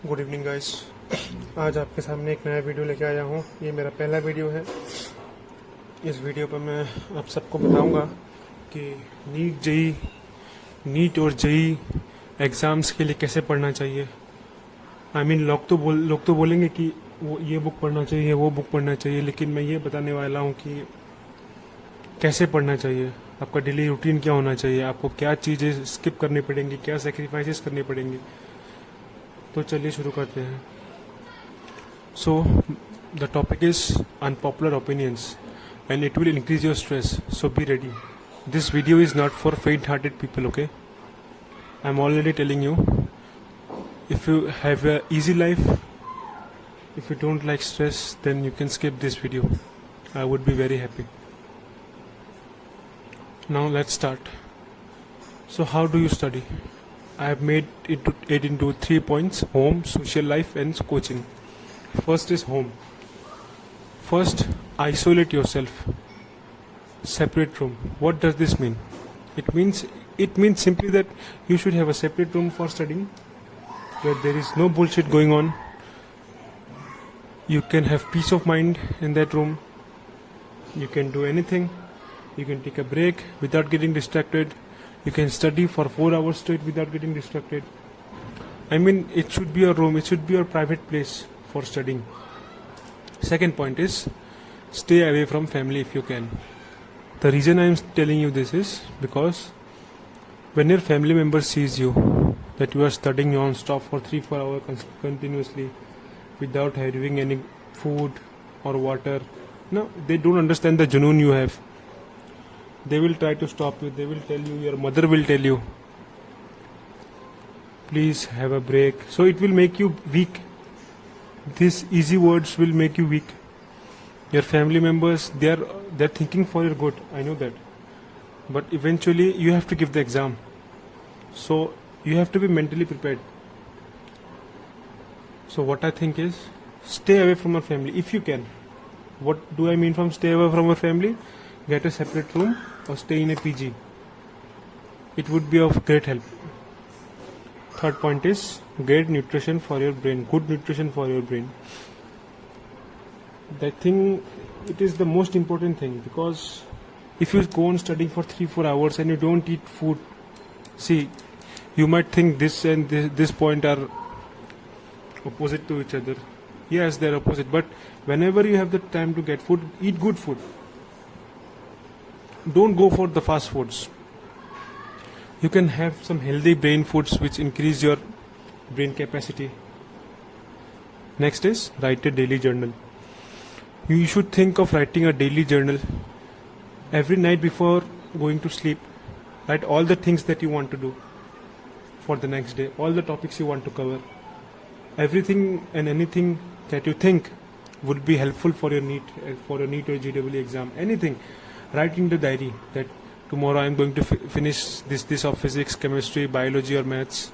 Good evening guys. आज आपके सामने एक नया वीडियो लेके आया हूँ। ये मेरा पहला वीडियो है। इस वीडियो पर मैं आप सबको बताऊंगा कि नीट और जेई एग्ज़ाम्स के लिए कैसे पढ़ना चाहिए। लोग तो बोलेंगे कि वो ये बुक पढ़ना चाहिए, वो बुक पढ़ना चाहिए, लेकिन मैं ये बताने वाला हूँ कि कैसे पढ़ना चाहिए। आपका डेली रूटीन क्या होना चाहिए, आपको क्या चीज़ें स्किप करनी पड़ेंगी, क्या सेक्रीफाइसेस करनी पड़ेंगी। तो चलिए शुरू करते हैं। So, the topic is unpopular opinions and it will increase your stress. So, be ready. This video is not for faint hearted people, okay? I'm already telling you. If you have a easy life, if you don't like stress, then you can skip this video. I would be very happy. Now, let's start. So, how do you study? I have made it into 3 points: home, social life, and coaching. First is home. First, isolate yourself. Separate room. What does this mean? It means simply that you should have a separate room for studying, where there is no bullshit going on. You can have peace of mind in that room. You can do anything. You can take a break without getting distracted. You can study for 4 hours straight without getting distracted. It should be your room. It should be your private place for studying. Second point is stay away from family if you can. The reason I am telling you this is because when your family member sees you that you are studying non-stop for 3-4 hours continuously without having any food or water, no, they don't understand the junoon you have. They will try to stop you. They will tell you, your mother will tell you, please have a break. So it will make you weak. These easy words will make you weak. Your family members, they're thinking for your good. I know that, but eventually you have to give the exam. So you have to be mentally prepared. So what I think is stay away from your family if you can. What do I mean from stay away from your family? Get a separate room or stay in a PG. It would be of great help. Third point is get nutrition for your brain, good nutrition for your brain. I think it is the most important thing, because if you go on studying for 3-4 hours and you don't eat food, see, you might think this and this point are opposite to each other. Yes, they're opposite, but whenever you have the time to get food, eat good food. Don't go for the fast foods. You can have some healthy brain foods which increase your brain capacity. Next is write a daily journal. You should think of writing a daily journal every night before going to sleep. Write all the things that you want to do for the next day, all the topics you want to cover, everything and anything that you think would be helpful for your NEET or JEE exam. Anything. Write in the diary that tomorrow I am going to finish this of physics, chemistry, biology or maths.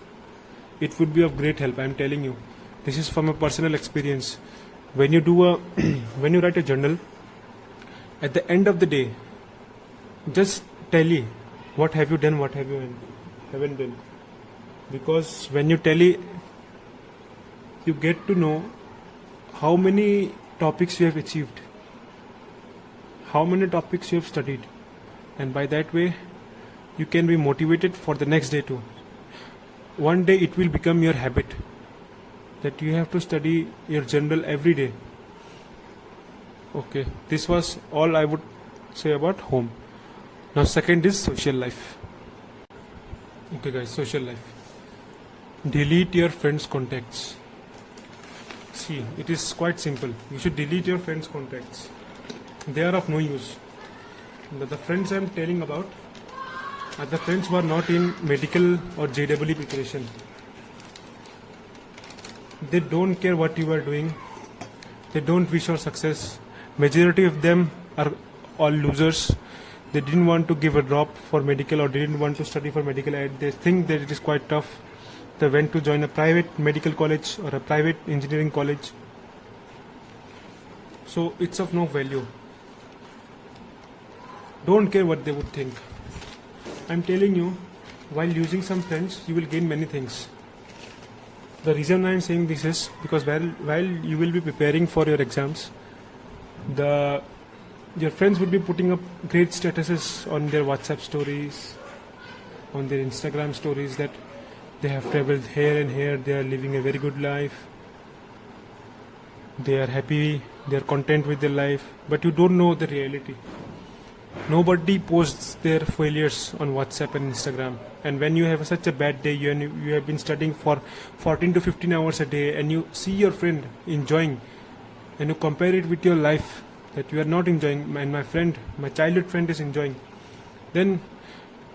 It would be of great help. I am telling you. This is from a personal experience. When you when you write a journal, at the end of the day, just tally what have you done, what have you haven't done. Because when you tally, you get to know how many topics you have achieved, how many topics you have studied, and by that way you can be motivated for the next day too. One day it will become your habit that you have to study your journal every day. Okay, this was all I would say about home. Now second is social life. Okay guys, social life. Delete your friends' contacts. See, it is quite simple. You should delete your friends' contacts. They are of no use. The friends I am telling about are the friends who are not in medical or JEE preparation. They don't care what you are doing. They don't wish your success. Majority of them are all losers. They didn't want to give a drop for medical or didn't want to study for medical. They think that it is quite tough. They went to join a private medical college or a private engineering college. So it's of no value. Don't care what they would think. I'm telling you, while using some friends, you will gain many things. The reason I am saying this is because while you will be preparing for your exams, your friends would be putting up great statuses on their WhatsApp stories, on their Instagram stories, that they have traveled here and here, they are living a very good life, they are happy, they are content with their life, but you don't know the reality. Nobody posts their failures on WhatsApp and Instagram. And when you have such a bad day, you have been studying for 14 to 15 hours a day, and you see your friend enjoying, and you compare it with your life that you are not enjoying, and my childhood friend is enjoying, then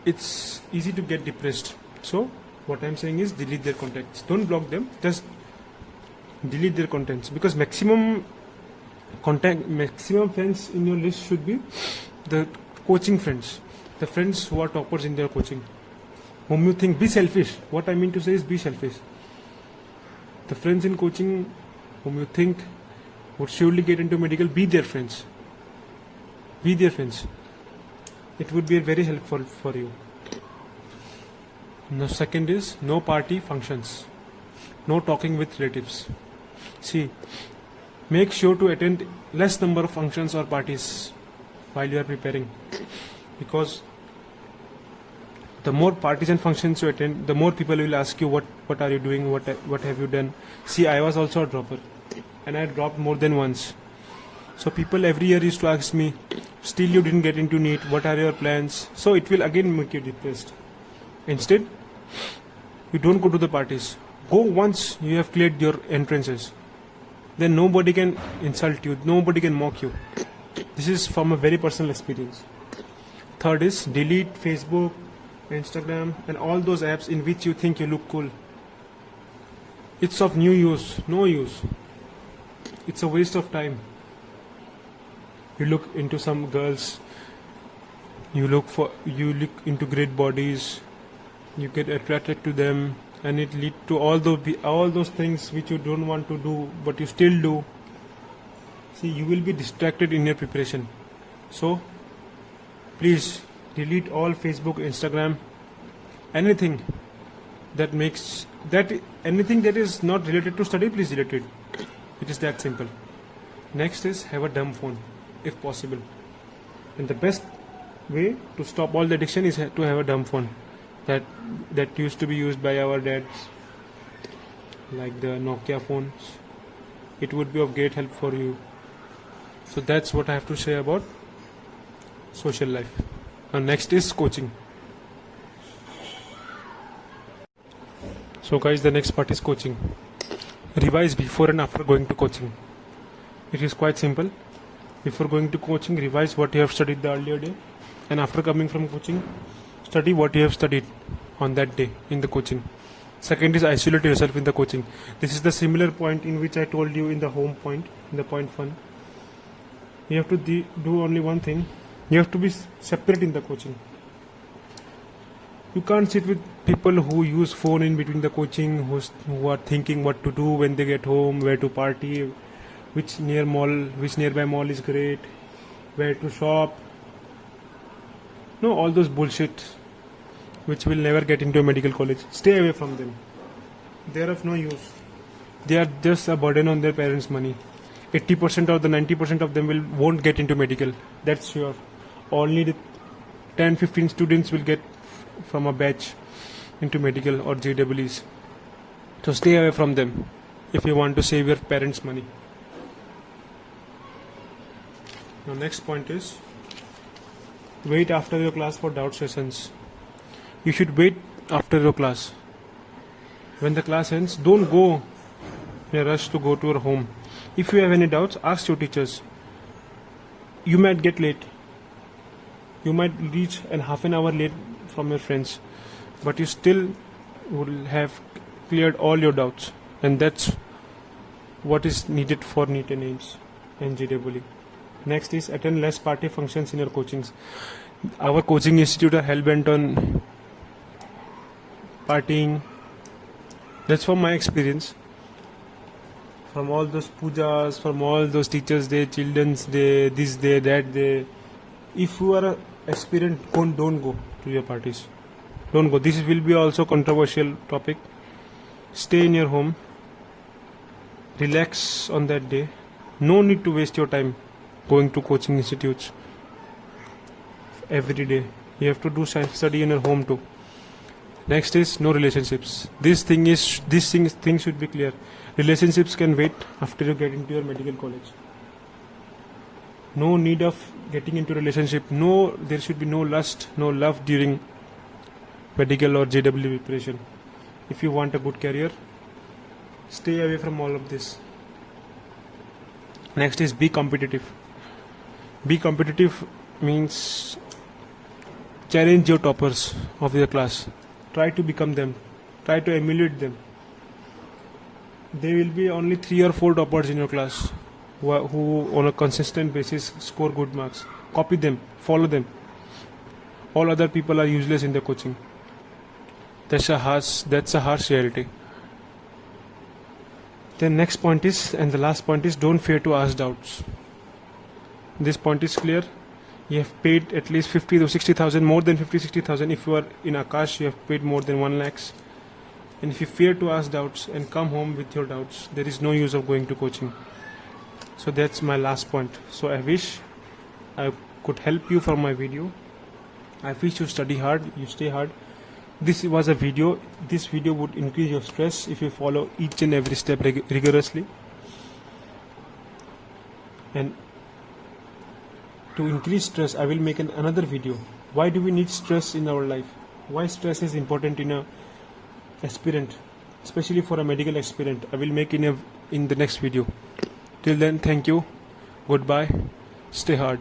it's easy to get depressed. So what I'm saying is delete their contacts. Don't block them, just delete their contents, because maximum friends in your list should be the coaching friends, the friends who are toppers in their coaching, whom you think. Be selfish. What I mean to say is be selfish. The friends in coaching whom you think would surely get into medical, be their friends. Be their friends. It would be very helpful for you. The second is no party functions, no talking with relatives. See, make sure to attend less number of functions or parties while you are preparing, because the more parties and functions you attend, the more people will ask you what are you doing, what have you done. See, I was also a dropper, and I dropped more than once. So people every year used to ask me, still you didn't get into NEET, what are your plans? So it will again make you depressed. Instead, you don't go to the parties. Go once you have cleared your entrances. Then nobody can insult you, nobody can mock you. This is from a very personal experience. Third is delete Facebook, Instagram, and all those apps in which you think you look cool. It's of no use. It's a waste of time. You look into some girls, you look into great bodies, you get attracted to them, and it lead to all those things which you don't want to do, but you still do. See, you will be distracted in your preparation. So please delete all Facebook, Instagram, anything that is not related to study. Please delete it. It is that simple. Next is have a dumb phone if possible, and the best way to stop all the addiction is to have a dumb phone that used to be used by our dads, like the Nokia phones. It would be of great help for you. So that's what I have to say about social life. Next is coaching. So guys, the next part is coaching. Revise before and after going to coaching. It is quite simple. Before going to coaching, revise what you have studied the earlier day, and after coming from coaching, study what you have studied on that day in the coaching. Second is isolate yourself in the coaching. This is the similar point in which I told you in the home point, in the point 1. You have to do only one thing. You have to be separate in the coaching. You can't sit with people who use phone in between the coaching, who are thinking what to do when they get home, where to party, which nearby mall is great, where to shop. No, all those bullshit which will never get into a medical college. Stay away from them. They are of no use. They are just a burden on their parents' money. 80% or the 90% of them won't get into medical. That's sure. Only the 10-15 students will get from a batch into medical or JEEs. So stay away from them if you want to save your parents' money. Now next point is wait after your class for doubt sessions. You should wait after your class. When the class ends, don't go in a rush to go to your home. If you have any doubts, ask your teachers. You might get late. You might reach half an hour late from your friends, but you still will have cleared all your doubts, and that's what is needed for NEET and AIIMS and JEE. Next is attend less party functions in your coachings. Our coaching institute are hell-bent on partying. That's from my experience. From all those pujas, from all those teachers' day, children's day, this day, that day. If you are an aspirant, don't go to your parties. Don't go. This will be also controversial topic. Stay in your home, relax on that day. No need to waste your time going to coaching institutes every day. You have to do self study in your home too. Next is no relationships. This thing should be clear. Relationships can wait after you get into your medical college. No need of getting into relationship. No, there should be no lust, no love during medical or JW preparation. If you want a good career, stay away from all of this. Next is be competitive. Be competitive means challenge your toppers of your class. Try to become them. Try to emulate them. There will be only 3 or 4 toppers in your class who on a consistent basis score good marks. Copy them, follow them. All other people are useless in the coaching. That's a harsh reality. The next point is, and the last point is, don't fear to ask doubts. This point is clear. You have paid at least 50 to 60,000, more than 50, 60,000. If you are in Akash, you have paid more than 1 lakhs. And if you fear to ask doubts and come home with your doubts, there is no use of going to coaching. So that's my last point. So I wish I could help you from my video. I wish you study hard, you stay hard. This was a video. This video would increase your stress if you follow each and every step rigorously. And to increase stress, I will make another video. Why do we need stress in our life? Why stress is important in a aspirant, especially for a medical aspirant? I will make in the next video. Till then, thank you. Goodbye. Stay hard.